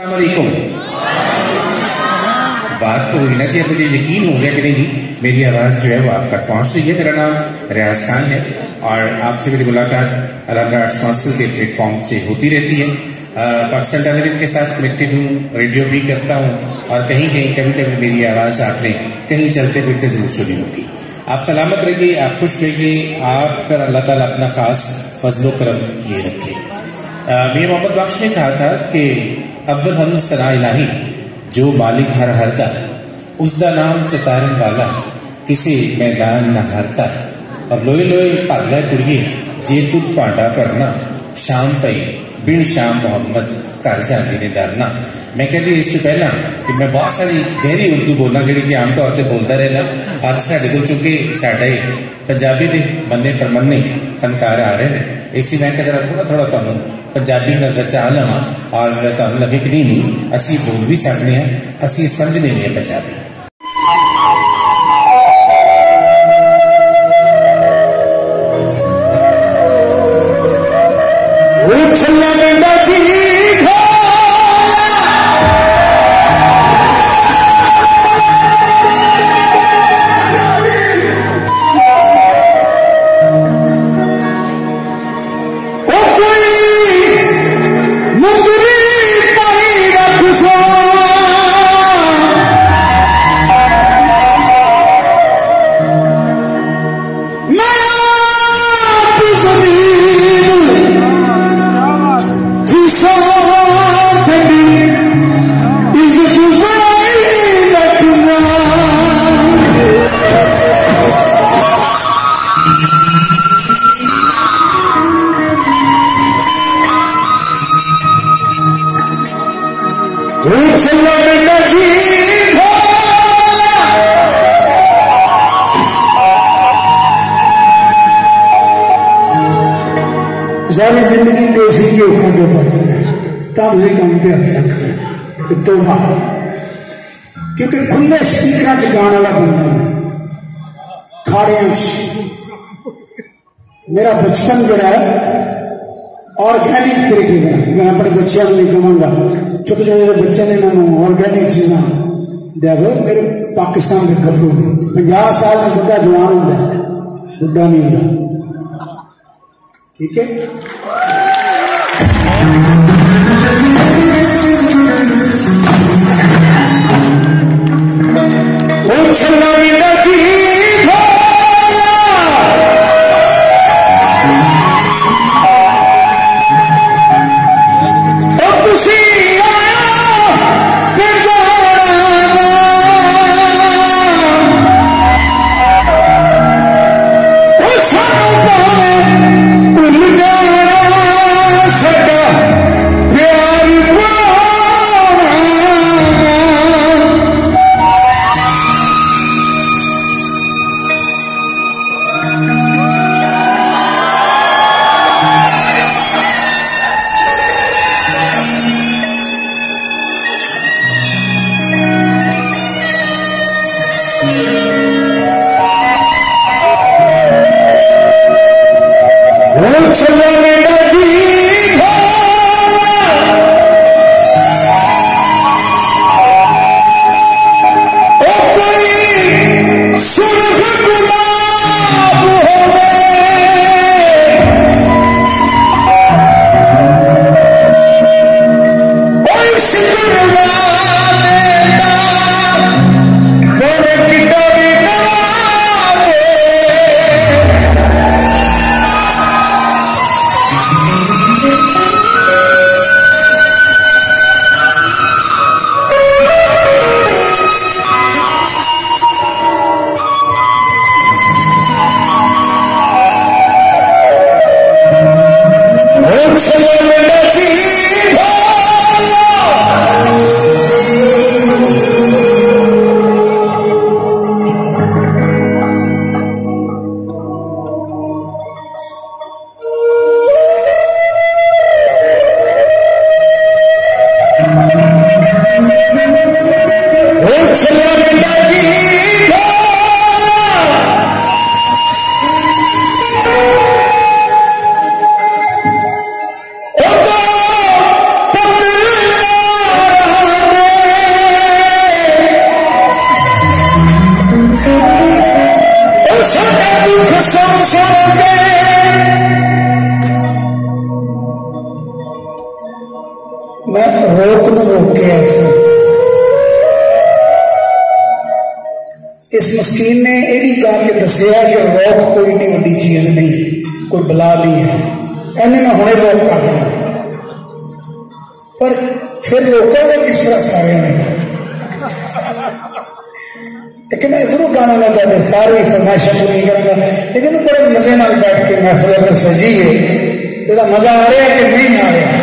अस्सलामुअलैकुम। बात तो हुई ना जी, अब मुझे यकीन हो गया कि नहीं मेरी आवाज़ जो है वो आप तक पहुंच रही है। मेरा नाम रियाज खान है और आपसे मेरी मुलाकात अलहमदा आर्ट्स काउंसिल के प्लेटफॉर्म से होती रहती है। पाकिस्तान टेलीविजन के साथ कनेक्टेड हूँ, रेडियो भी करता हूँ और कहीं कहीं कभी कभी मेरी आवाज़ आपने कहीं चलते फिरते जरूर सुनी होगी। आप सलामत रहिए, आप खुश रहिए, आप पर अल्लाह ताला अपना खास फजलो करम किए रखे। मीर मोहम्मद बख्श ने कहा था कि अव्वल हम सना इलाही जो मालिक हर हरदा, उसका नाम चतारन वाला किसी मैदान न हारता। और लोए लोए भर लै कुड़िए जे तुझ भांडा भरना, शाम पई बिन शाम मोहम्मद घर जाती ने डरना। मैं क्या जी इससे पहला कि मैं बहुत सारी गहरी उर्दू बोलना जी कि आम तौर पर बोलता रहना, और साढ़े को चूंकि साढ़े पंजाबी के मन्ने परमन्ने फनकार आ रहे हैं, इसी मैं जरा थोड़ा थोड़ा तुहानू पंजाबी में रचा लवा और तुहानू लगे कि नहीं असी बोल भी सकते हैं, असी समझने भी है पंजाबी। सारी जिंदगी देसी घ्यो खाते पाते काम पे हथ रखना तोबा, क्योंकि खुले स्पीकर च गाने वाला बंदा मैं खाड़िया मेरा बचपन जड़ा ऑर्गैनिक तरीके का, मैं अपने बच्चों को नहीं कहूँगा, छोटे छोटे जो बच्चे ने इन्होंने ऑर्गैनिक चीज़ा देखो। मेरे पाकिस्तान के गभरू 50 साल से बड़ा जवान होंगे, बुढ़ा नहीं होता, ठीक है। मैं रोक न रोके ऐसे। इस मस्कीन ने यह भी कहा कि दसिया कि रोक कोई इतनी वड्डी चीज नहीं, कोई बला नहीं है, इन्हें मैं हुणे रोक कर देना। पर फिर रोकोगे किस तरह सारे ने? लेकिन मैं जरूर कहूँगा तो सारी फरमाइशा पूरी करूँगा, लेकिन बड़े मजे नाल बैठ के महफिल अगर सजी है तो मजा आ रहा है कि नहीं आ रहा?